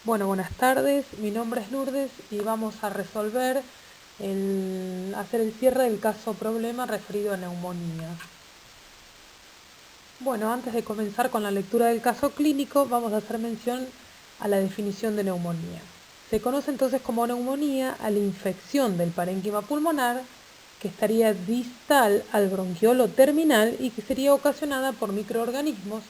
Bueno, buenas tardes, mi nombre es Lourdes y vamos a resolver hacer el cierre del caso problema referido a neumonía. Bueno, antes de comenzar con la lectura del caso clínico, vamos a hacer mención a la definición de neumonía. Se conoce entonces como neumonía a la infección del parénquima pulmonar que estaría distal al bronquiolo terminal y que sería ocasionada por microorganismos,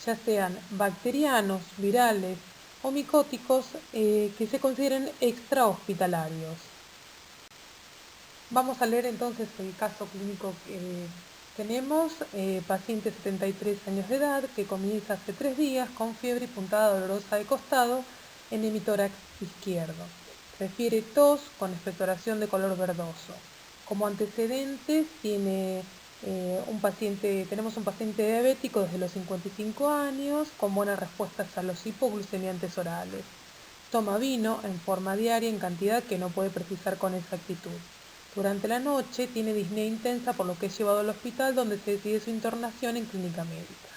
ya sean bacterianos, virales o micóticos, que se consideren extrahospitalarios. Vamos a leer entonces el caso clínico que tenemos. Paciente 73 años de edad que comienza hace 3 días con fiebre y puntada dolorosa de costado en hemitórax izquierdo. Refiere tos con expectoración de color verdoso. Como antecedentes tenemos un paciente diabético desde los 55 años con buenas respuestas a los hipoglucemiantes orales. Toma vino en forma diaria en cantidad que no puede precisar con exactitud. Durante la noche tiene disnea intensa, por lo que es llevado al hospital donde se decide su internación en clínica médica.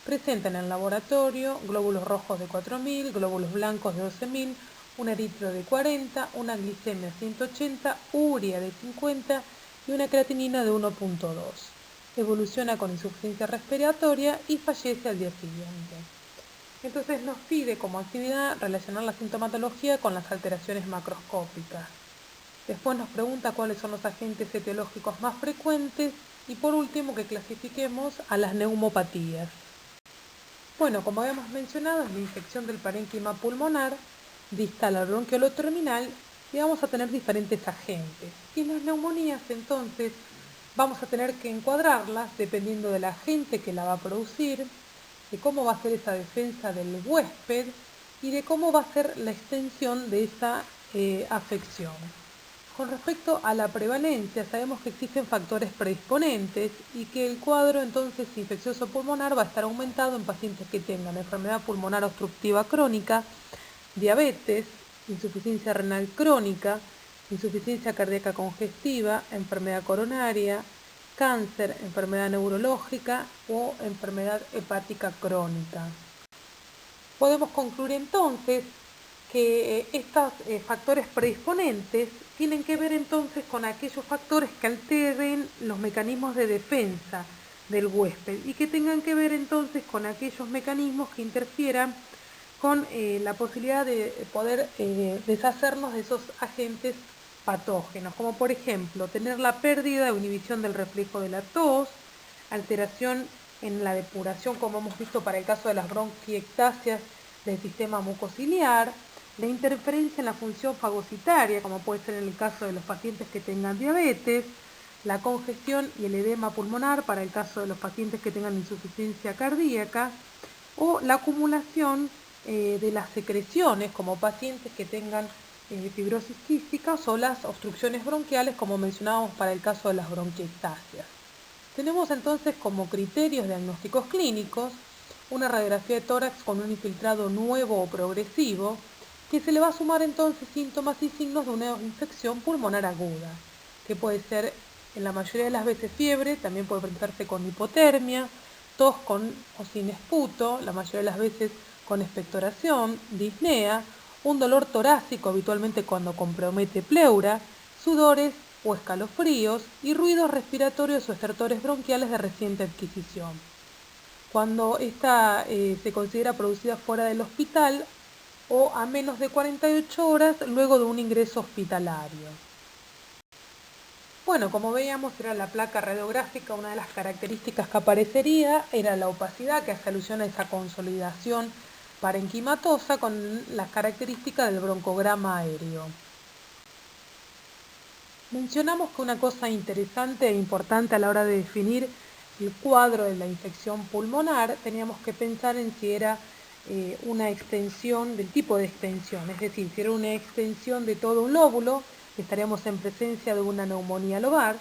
Presenta en el laboratorio glóbulos rojos de 4.000, glóbulos blancos de 12.000, un eritro de 40, una glicemia 180, urea de 50 y una creatinina de 1.2. Evoluciona con insuficiencia respiratoria y fallece al día siguiente. Entonces nos pide como actividad relacionar la sintomatología con las alteraciones macroscópicas. Después nos pregunta cuáles son los agentes etiológicos más frecuentes y por último que clasifiquemos a las neumopatías. Bueno, como habíamos mencionado, es la infección del parénquima pulmonar, distal al bronquiolo terminal y vamos a tener diferentes agentes. Y las neumonías entonces vamos a tener que encuadrarlas dependiendo del agente que la va a producir, de cómo va a ser esa defensa del huésped y de cómo va a ser la extensión de esa afección. Con respecto a la prevalencia, sabemos que existen factores predisponentes y que el cuadro entonces infeccioso pulmonar va a estar aumentado en pacientes que tengan enfermedad pulmonar obstructiva crónica, diabetes, insuficiencia renal crónica, insuficiencia cardíaca congestiva, enfermedad coronaria, cáncer, enfermedad neurológica o enfermedad hepática crónica. Podemos concluir entonces que estos factores predisponentes tienen que ver entonces con aquellos factores que alteren los mecanismos de defensa del huésped y que tengan que ver entonces con aquellos mecanismos que interfieran con la posibilidad de poder deshacernos de esos agentes patógenos, como por ejemplo tener la pérdida o inhibición del reflejo de la tos, alteración en la depuración, como hemos visto para el caso de las bronquiectasias del sistema mucociliar, la interferencia en la función fagocitaria, como puede ser en el caso de los pacientes que tengan diabetes, la congestión y el edema pulmonar para el caso de los pacientes que tengan insuficiencia cardíaca, o la acumulación de las secreciones, como pacientes que tengan fibrosis quística o las obstrucciones bronquiales, como mencionábamos para el caso de las bronquiectasias. Tenemos entonces como criterios diagnósticos clínicos una radiografía de tórax con un infiltrado nuevo o progresivo, que se le va a sumar entonces síntomas y signos de una infección pulmonar aguda, que puede ser en la mayoría de las veces fiebre, también puede presentarse con hipotermia, tos con o sin esputo, la mayoría de las veces con expectoración, disnea, un dolor torácico habitualmente cuando compromete pleura, sudores o escalofríos y ruidos respiratorios o estertores bronquiales de reciente adquisición. Cuando esta se considera producida fuera del hospital o a menos de 48 horas luego de un ingreso hospitalario. Bueno, como veíamos, era la placa radiográfica, una de las características que aparecería era la opacidad, que hace alusión a esa consolidación parenquimatosa con las características del broncograma aéreo. Mencionamos que una cosa interesante e importante a la hora de definir el cuadro de la infección pulmonar, teníamos que pensar en si era una extensión, del tipo de extensión, es decir, si era una extensión de todo un lóbulo, estaríamos en presencia de una neumonía lobar,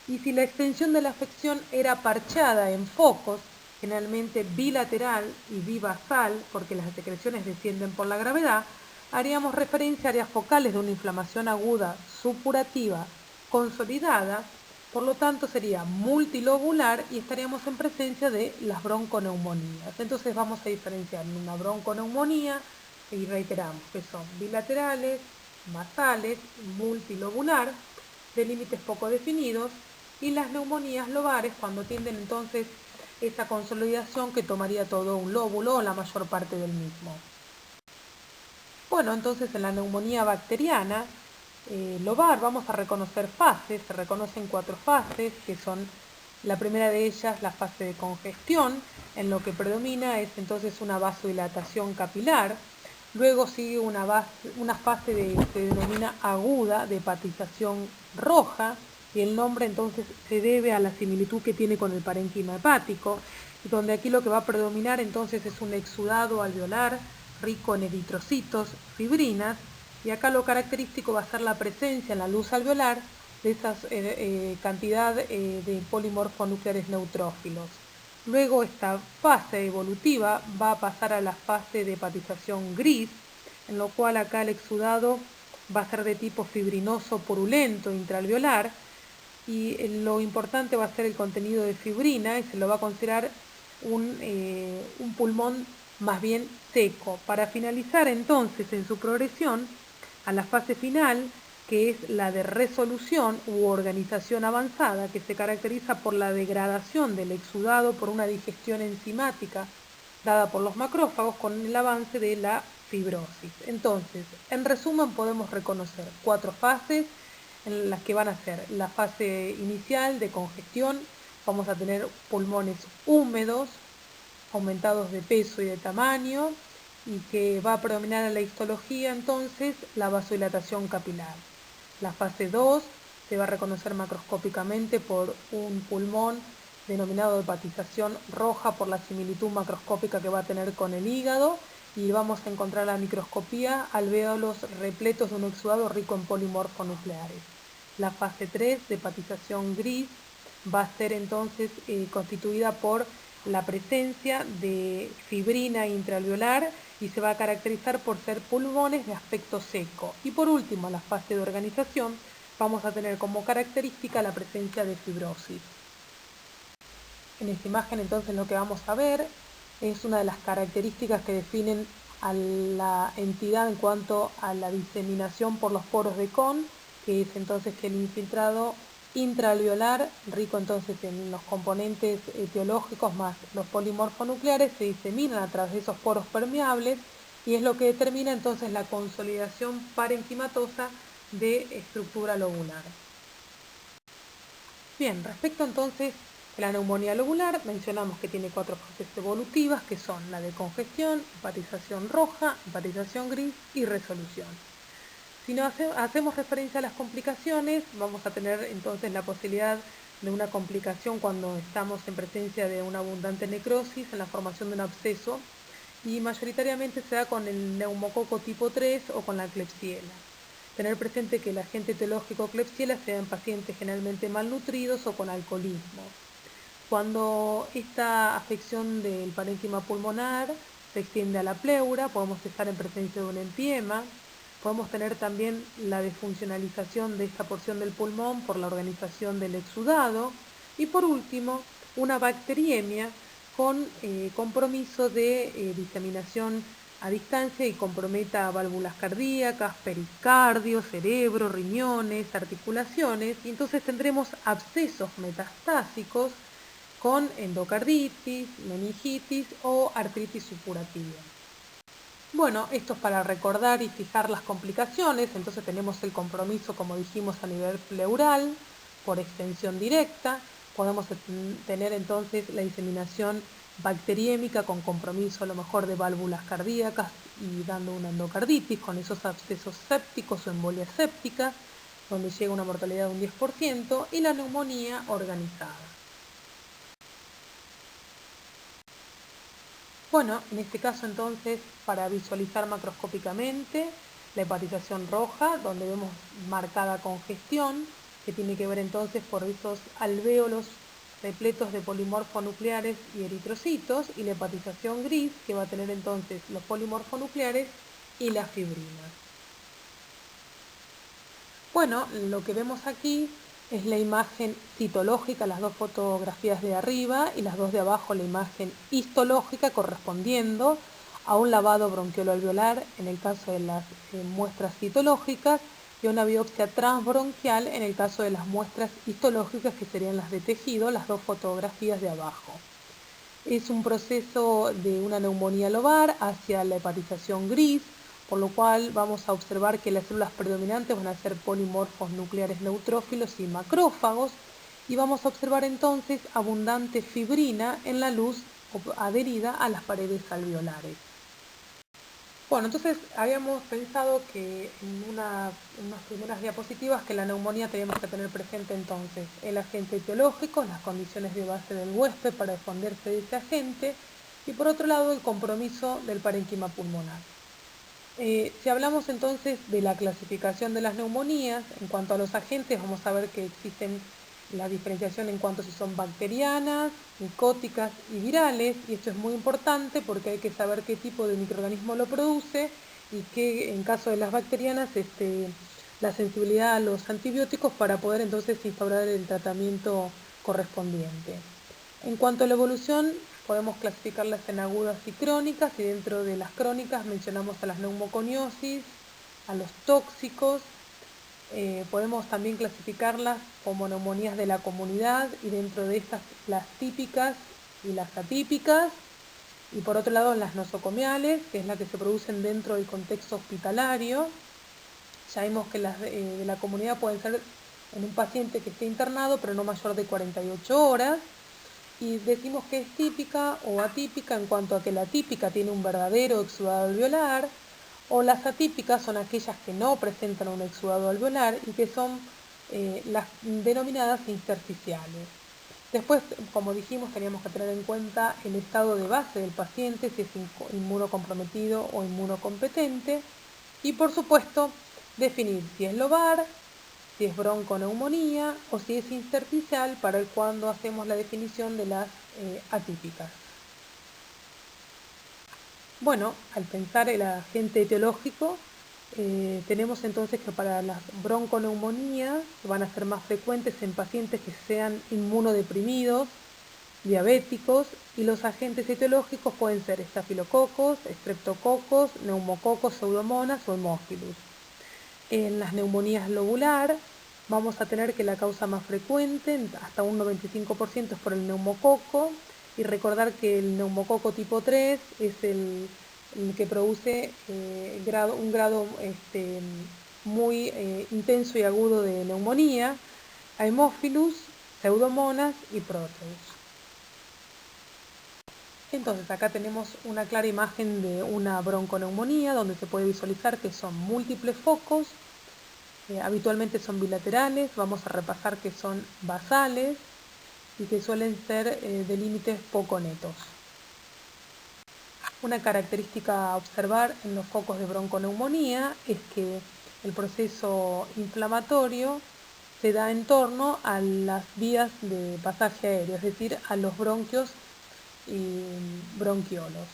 y si la extensión de la afección era parchada en focos, generalmente bilateral y bibasal, porque las secreciones descienden por la gravedad, haríamos referencia a áreas focales de una inflamación aguda supurativa consolidada, por lo tanto sería multilobular y estaríamos en presencia de las bronconeumonías. Entonces vamos a diferenciar una bronconeumonía y reiteramos que son bilaterales, basales, multilobular, de límites poco definidos, y las neumonías lobares cuando tienden entonces esa consolidación que tomaría todo un lóbulo o la mayor parte del mismo. Bueno, entonces en la neumonía bacteriana lobar vamos a reconocer fases, se reconocen 4 fases, que son la primera de ellas la fase de congestión, en lo que predomina es entonces una vasodilatación capilar. Luego sigue una fase que se denomina aguda de hepatización roja, y el nombre entonces se debe a la similitud que tiene con el parénquima hepático, donde aquí lo que va a predominar entonces es un exudado alveolar rico en eritrocitos, fibrinas, y acá lo característico va a ser la presencia en la luz alveolar de esa cantidad de polimorfonucleares neutrófilos. Luego esta fase evolutiva va a pasar a la fase de hepatización gris, en lo cual acá el exudado va a ser de tipo fibrinoso purulento intraalveolar, y lo importante va a ser el contenido de fibrina, y se lo va a considerar un pulmón más bien seco, para finalizar entonces en su progresión a la fase final, que es la de resolución u organización avanzada, que se caracteriza por la degradación del exudado por una digestión enzimática dada por los macrófagos con el avance de la fibrosis. Entonces, en resumen, podemos reconocer 4 fases en las que van a ser la fase inicial de congestión. Vamos a tener pulmones húmedos, aumentados de peso y de tamaño, y que va a predominar en la histología entonces la vasodilatación capilar. La fase 2 se va a reconocer macroscópicamente por un pulmón denominado hepatización roja por la similitud macroscópica que va a tener con el hígado, y vamos a encontrar en la microscopía alvéolos repletos de un exudado rico en polimorfonucleares. La fase 3 de hepatización gris va a ser entonces constituida por la presencia de fibrina intraalveolar, y se va a caracterizar por ser pulmones de aspecto seco. Y por último, la fase de organización, vamos a tener como característica la presencia de fibrosis. En esta imagen entonces lo que vamos a ver es una de las características que definen a la entidad en cuanto a la diseminación por los poros de Kohn, que es entonces que el infiltrado intraalveolar, rico entonces en los componentes etiológicos más los polimorfonucleares, se diseminan a través de esos poros permeables, y es lo que determina entonces la consolidación parenquimatosa de estructura lobular. Bien, respecto entonces a la neumonía lobular, mencionamos que tiene 4 fases evolutivas, que son la de congestión, hepatización roja, hepatización gris y resolución. Si no hacemos referencia a las complicaciones, vamos a tener entonces la posibilidad de una complicación cuando estamos en presencia de una abundante necrosis en la formación de un absceso, y mayoritariamente se da con el neumococo tipo 3 o con la Klebsiella. Tener presente que el agente etiológico Klebsiella se da en pacientes generalmente malnutridos o con alcoholismo. Cuando esta afección del parénquima pulmonar se extiende a la pleura, podemos estar en presencia de un empiema. Podemos tener también la desfuncionalización de esta porción del pulmón por la organización del exudado. Y por último, una bacteriemia con compromiso de diseminación a distancia y comprometa válvulas cardíacas, pericardio, cerebro, riñones, articulaciones, y entonces tendremos abscesos metastásicos con endocarditis, meningitis o artritis supurativa. Bueno, esto es para recordar y fijar las complicaciones. Entonces tenemos el compromiso, como dijimos, a nivel pleural, por extensión directa. Podemos tener entonces la diseminación bacteriémica con compromiso a lo mejor de válvulas cardíacas y dando una endocarditis con esos abscesos sépticos o embolias sépticas, donde llega una mortalidad de un 10%, y la neumonía organizada. Bueno, en este caso entonces, para visualizar macroscópicamente la hepatización roja, donde vemos marcada congestión, que tiene que ver entonces por esos alvéolos repletos de polimorfonucleares y eritrocitos, y la hepatización gris, que va a tener entonces los polimorfonucleares y las fibrinas. Bueno, lo que vemos aquí es la imagen citológica, las 2 fotografías de arriba, y las 2 de abajo la imagen histológica correspondiendo a un lavado bronquiolo-alveolar en el caso de las muestras citológicas y a una biopsia transbronquial en el caso de las muestras histológicas, que serían las de tejido, las dos fotografías de abajo. Es un proceso de una neumonía lobar hacia la hepatización gris, por lo cual vamos a observar que las células predominantes van a ser polimorfos nucleares neutrófilos y macrófagos, y vamos a observar entonces abundante fibrina en la luz adherida a las paredes alveolares. Bueno, entonces habíamos pensado que en unas primeras diapositivas que la neumonía teníamos que tener presente entonces el agente etiológico, las condiciones de base del huésped para defenderse de ese agente, y por otro lado el compromiso del parénquima pulmonar. Si hablamos entonces de la clasificación de las neumonías, en cuanto a los agentes vamos a ver que existen la diferenciación en cuanto a si son bacterianas, micóticas y virales, y esto es muy importante porque hay que saber qué tipo de microorganismo lo produce y que en caso de las bacterianas la sensibilidad a los antibióticos para poder entonces instaurar el tratamiento correspondiente. En cuanto a la evolución, podemos clasificarlas en agudas y crónicas, y dentro de las crónicas mencionamos a las neumoconiosis, a los tóxicos. Podemos también clasificarlas como neumonías de la comunidad, y dentro de estas las típicas y las atípicas, y por otro lado las nosocomiales, que es la que se producen dentro del contexto hospitalario. Ya vimos que las de la comunidad pueden ser en un paciente que esté internado, pero no mayor de 48 horas. Y decimos que es típica o atípica en cuanto a que la típica tiene un verdadero exudado alveolar, o las atípicas son aquellas que no presentan un exudado alveolar y que son las denominadas intersticiales. Después, como dijimos, teníamos que tener en cuenta el estado de base del paciente, si es inmunocomprometido o inmunocompetente, y por supuesto definir si es lobar, si es bronconeumonía o si es intersticial, para el cuando hacemos la definición de las atípicas. Bueno, al pensar el agente etiológico, tenemos entonces que para las bronconeumonías van a ser más frecuentes en pacientes que sean inmunodeprimidos, diabéticos, y los agentes etiológicos pueden ser estafilococos, estreptococos, neumococos, pseudomonas o hemófilus. En las neumonías lobular vamos a tener que la causa más frecuente, hasta un 95%, es por el neumococo, y recordar que el neumococo tipo 3 es el que produce un grado muy intenso y agudo de neumonía, a hemófilus, pseudomonas y proteus. Entonces acá tenemos una clara imagen de una bronconeumonía donde se puede visualizar que son múltiples focos, habitualmente son bilaterales, vamos a repasar que son basales y que suelen ser de límites poco netos. Una característica a observar en los focos de bronconeumonía es que el proceso inflamatorio se da en torno a las vías de pasaje aéreo, es decir, a los bronquios y bronquiolos.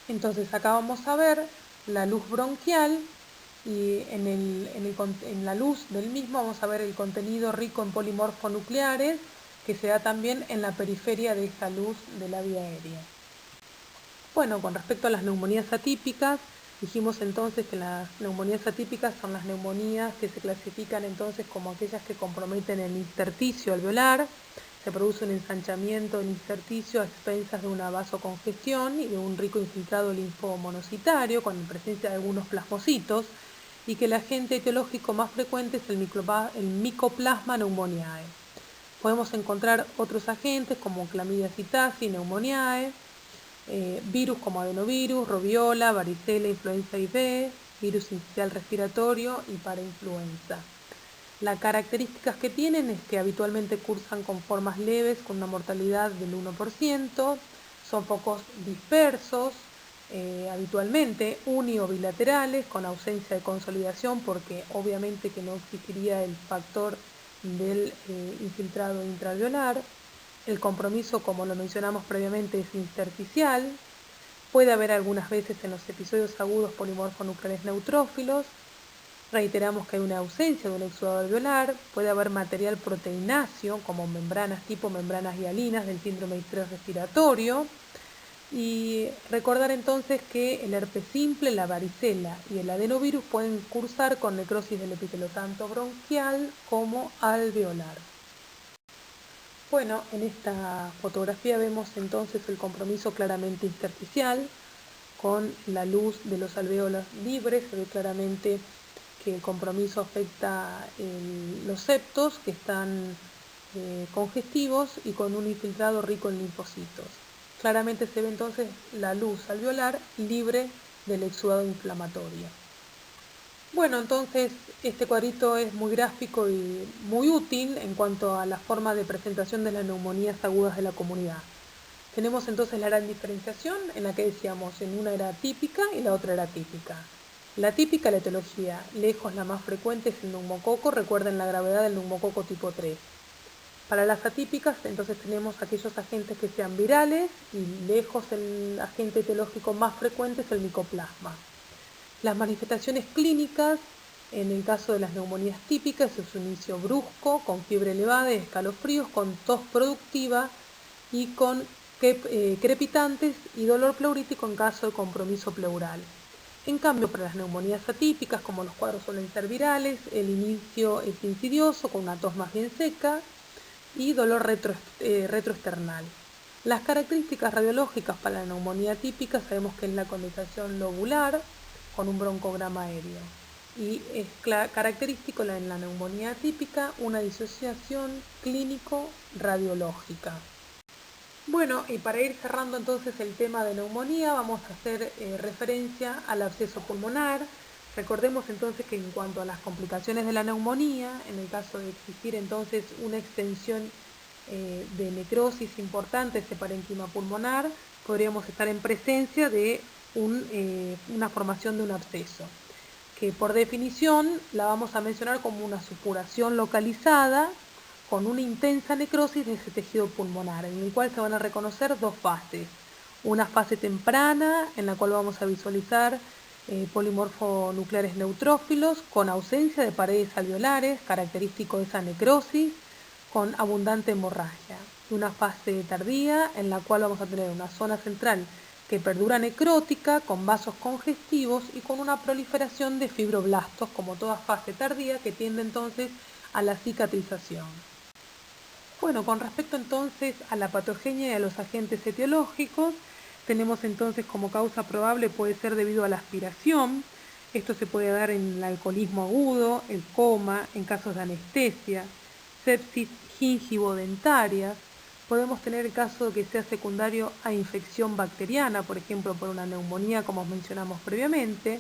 Entonces acá vamos a ver la luz bronquial, y en la luz del mismo vamos a ver el contenido rico en polimorfonucleares que se da también en la periferia de esta luz de la vía aérea. Bueno, con respecto a las neumonías atípicas, dijimos entonces que las neumonías atípicas son las neumonías que se clasifican entonces como aquellas que comprometen el intersticio alveolar. Se produce un ensanchamiento del intersticio a expensas de una vasocongestión y de un rico infiltrado linfomonocitario con presencia de algunos plasmocitos, y que el agente etiológico más frecuente es el Mycoplasma pneumoniae. Podemos encontrar otros agentes como Clamidia psittaci, pneumoniae, virus como adenovirus, robiola, varicela, influenza IV, virus sincicial respiratorio y parainfluenza. Las características que tienen es que habitualmente cursan con formas leves con una mortalidad del 1%, son focos dispersos, habitualmente uni o bilaterales, con ausencia de consolidación porque obviamente que no existiría el factor del infiltrado intraalveolar. El compromiso, como lo mencionamos previamente, es intersticial. Puede haber algunas veces en los episodios agudos polimorfonucleares neutrófilos. Reiteramos que hay una ausencia de un exudado alveolar. Puede haber material proteináceo como membranas tipo membranas hialinas del síndrome de estrés respiratorio. Y recordar entonces que el herpes simple, la varicela y el adenovirus pueden cursar con necrosis del epitelio tanto bronquial como alveolar. Bueno, en esta fotografía vemos entonces el compromiso claramente intersticial, con la luz de los alvéolos libres. Se ve claramente que el compromiso afecta los septos, que están congestivos y con un infiltrado rico en linfocitos. Claramente se ve entonces la luz alveolar libre del exudado inflamatorio. Bueno, entonces este cuadrito es muy gráfico y muy útil en cuanto a la forma de presentación de las neumonías agudas de la comunidad. Tenemos entonces la gran diferenciación en la que decíamos en una era típica y la otra era típica. La típica, la etiología, lejos la más frecuente es el neumococo. Recuerden la gravedad del neumococo tipo 3. Para las atípicas, entonces tenemos aquellos agentes que sean virales y lejos el agente etiológico más frecuente es el micoplasma. Las manifestaciones clínicas, en el caso de las neumonías típicas, es un inicio brusco, con fiebre elevada y escalofríos, con tos productiva y con crepitantes y dolor pleurítico en caso de compromiso pleural. En cambio, para las neumonías atípicas, como los cuadros suelen ser virales, el inicio es insidioso, con una tos más bien seca y dolor retroesternal. Las características radiológicas para la neumonía típica sabemos que es la condensación lobular con un broncograma aéreo. Y es característico en la neumonía típica una disociación clínico-radiológica. Bueno, y para ir cerrando entonces el tema de neumonía, vamos a hacer referencia al absceso pulmonar. Recordemos entonces que en cuanto a las complicaciones de la neumonía, en el caso de existir entonces una extensión de necrosis importante de ese parénquima pulmonar, podríamos estar en presencia de una formación de un absceso, que por definición la vamos a mencionar como una supuración localizada con una intensa necrosis de ese tejido pulmonar, en el cual se van a reconocer dos fases. Una fase temprana, en la cual vamos a visualizar polimorfonucleares neutrófilos con ausencia de paredes alveolares, característico de esa necrosis, con abundante hemorragia. Y una fase tardía, en la cual vamos a tener una zona central que perdura necrótica, con vasos congestivos y con una proliferación de fibroblastos, como toda fase tardía, que tiende entonces a la cicatrización. Bueno, con respecto entonces a la patogenia y a los agentes etiológicos, tenemos entonces como causa probable puede ser debido a la aspiración. Esto se puede dar en el alcoholismo agudo, el coma, en casos de anestesia, sepsis gingivodentarias. Podemos tener el caso de que sea secundario a infección bacteriana, por ejemplo por una neumonía como mencionamos previamente,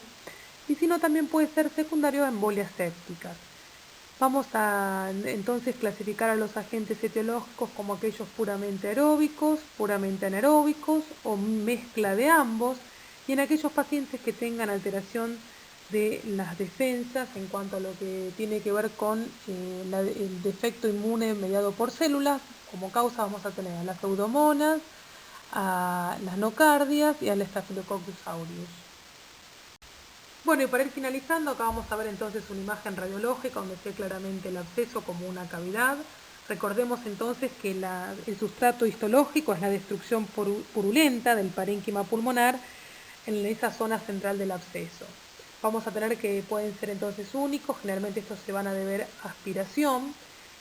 y si no también puede ser secundario a embolias sépticas. Vamos a entonces clasificar a los agentes etiológicos como aquellos puramente aeróbicos, puramente anaeróbicos o mezcla de ambos, y en aquellos pacientes que tengan alteración de las defensas en cuanto a lo que tiene que ver con el defecto inmune mediado por células. Como causa vamos a tener a las pseudomonas, a las nocardias y al Staphylococcus aureus. Bueno, y para ir finalizando, acá vamos a ver entonces una imagen radiológica donde se ve claramente el absceso como una cavidad. Recordemos entonces que el sustrato histológico es la destrucción purulenta del parénquima pulmonar en esa zona central del absceso. Vamos a tener que pueden ser entonces únicos, generalmente estos se van a deber a aspiración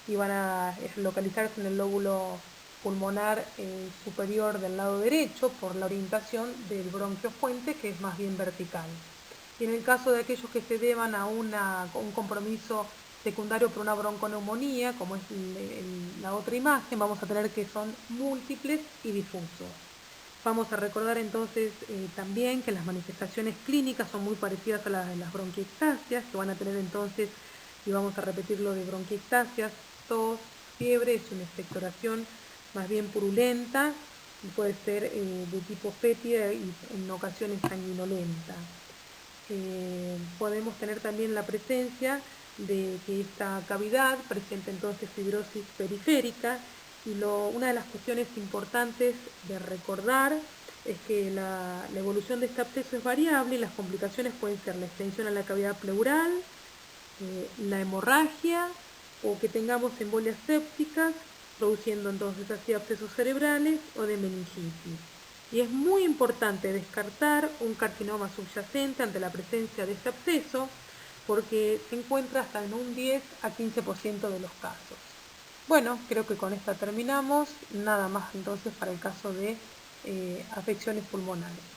y van a localizarse en el lóbulo pulmonar superior del lado derecho por la orientación del bronquio fuente, que es más bien vertical. Y en el caso de aquellos que se deban a un compromiso secundario por una bronconeumonía, como es la otra imagen, vamos a tener que son múltiples y difusos. Vamos a recordar entonces también que las manifestaciones clínicas son muy parecidas a las de las bronquiectasias, que van a tener entonces, y vamos a repetirlo de bronquiectasias, tos, fiebre, es una expectoración más bien purulenta, y puede ser de tipo fétida y en ocasiones sanguinolenta. Podemos tener también la presencia de que esta cavidad presenta entonces fibrosis periférica y una de las cuestiones importantes de recordar es que la evolución de este absceso es variable y las complicaciones pueden ser la extensión a la cavidad pleural, la hemorragia o que tengamos embolias sépticas produciendo entonces así abscesos cerebrales o de meningitis. Y es muy importante descartar un carcinoma subyacente ante la presencia de este absceso, porque se encuentra hasta en un 10 a 15% de los casos. Bueno, creo que con esta terminamos. Nada más entonces para el caso de afecciones pulmonares.